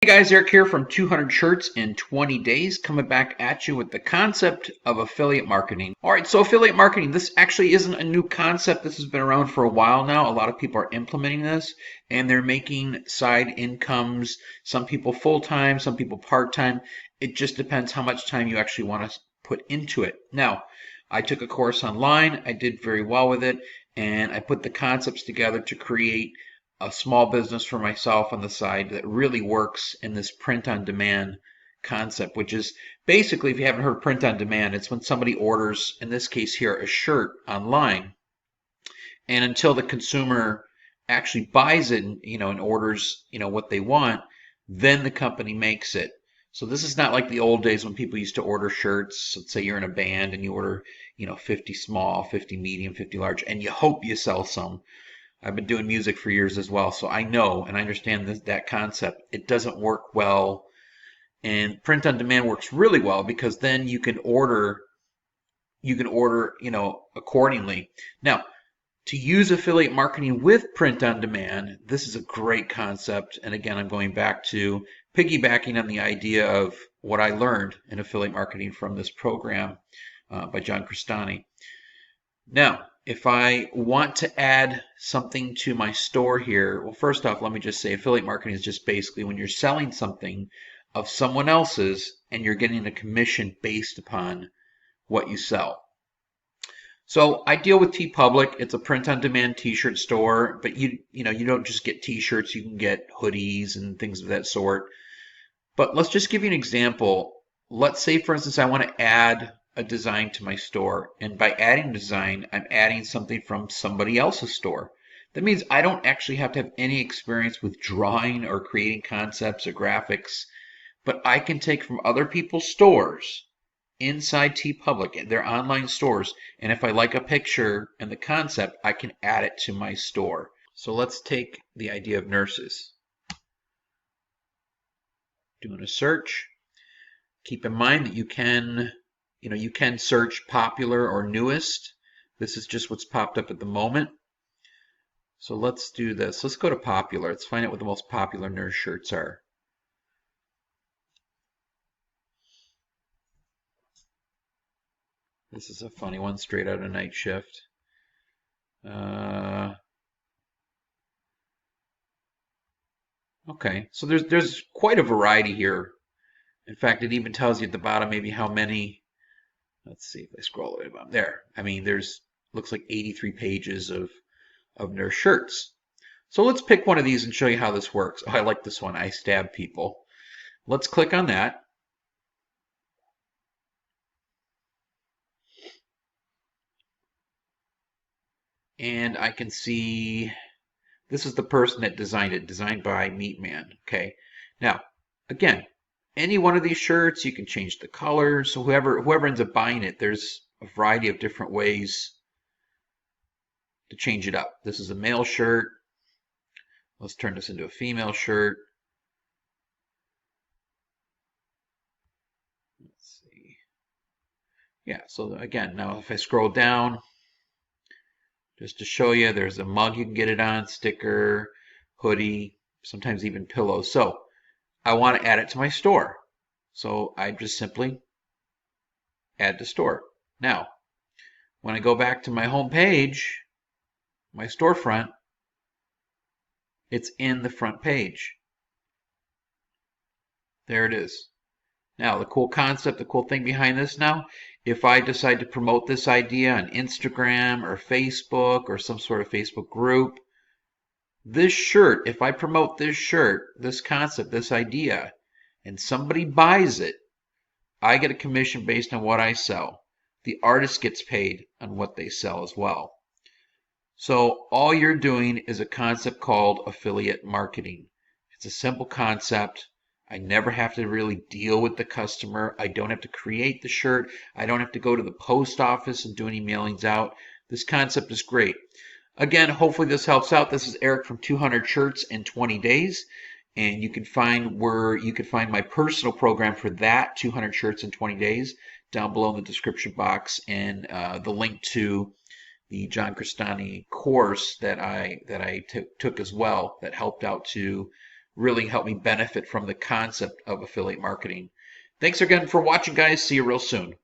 Hey guys, Eric here from 200 Shirts in 20 Days, coming back at you with the concept of affiliate marketing. All right, so affiliate marketing, this actually isn't a new concept. This has been around for a while now. A lot of people are implementing this and they're making side incomes, some people full-time, some people part-time. It just depends how much time you actually want to put into it. Now, I took a course online, I did very well with it, and I put the concepts together to create a small business for myself on the side that really works in this print on demand concept, which is basically, if you haven't heard print on demand, it's when somebody orders, in this case here, a shirt online, and until the consumer actually buys it, and orders, what they want, then the company makes it. So this is not like the old days when people used to order shirts. Let's say you're in a band and you order, 50 small, 50 medium, 50 large, and you hope you sell some. I've been doing music for years as well, so I know and I understand that concept. It doesn't work well, and print on demand works really well because then you can order, accordingly. Now, to use affiliate marketing with print on demand, this is a great concept. And again, I'm going back to piggybacking on the idea of what I learned in affiliate marketing from this program by John Crestani. Now, if I want to add something to my store here, well, first off, let me just say affiliate marketing is just basically when you're selling something of someone else's and you're getting a commission based upon what you sell. So I deal with TeePublic. It's a print-on-demand T-shirt store, but you don't just get T-shirts. You can get hoodies and things of that sort. But let's just give you an example. Let's say, for instance, I want to add a design to my store. And by adding a design, I'm adding something from somebody else's store. That means I don't actually have to have any experience with drawing or creating concepts or graphics, but I can take from other people's stores inside TeePublic, their online stores, and if I like a picture and the concept, I can add it to my store. So let's take the idea of nurses. Doing a search. Keep in mind that you can search popular or newest. This is just what's popped up at the moment. So let's do this. Let's go to popular. Let's find out what the most popular nurse shirts are. This is a funny one, straight out of Night Shift. Okay, so there's quite a variety here. In fact, it even tells you at the bottom maybe how many. Let's see if I scroll all the way down there. I mean, looks like 83 pages of nurse shirts. So let's pick one of these and show you how this works. Oh, I like this one. I stab people. Let's click on that. And I can see this is the person that designed it, designed by Meatman. Okay. Now, again, any one of these shirts, you can change the color. So whoever ends up buying it, there's a variety of different ways to change it up. This is a male shirt. Let's turn this into a female shirt. Let's see. Yeah, so again, now if I scroll down, just to show you, there's a mug you can get it on, sticker, hoodie, sometimes even pillows. So I want to add it to my store. So I just simply add to store. Now, when I go back to my home page, my storefront, it's in the front page. There it is. Now, the cool concept, the cool thing behind this now, if I decide to promote this idea on Instagram or Facebook or some sort of Facebook group, this shirt, if I promote this shirt, this concept, this idea, and somebody buys it, I get a commission based on what I sell. The artist gets paid on what they sell as well. So all you're doing is a concept called affiliate marketing. It's a simple concept. I never have to really deal with the customer. I don't have to create the shirt. I don't have to go to the post office and do any mailings out. This concept is great. Again, hopefully this helps out. This is Eric from 200 Shirts in 20 Days. And you can find my personal program for that, 200 Shirts in 20 Days, down below in the description box, and the link to the John Crestani course that I took as well, that helped out to really help me benefit from the concept of affiliate marketing. Thanks again for watching, guys. See you real soon.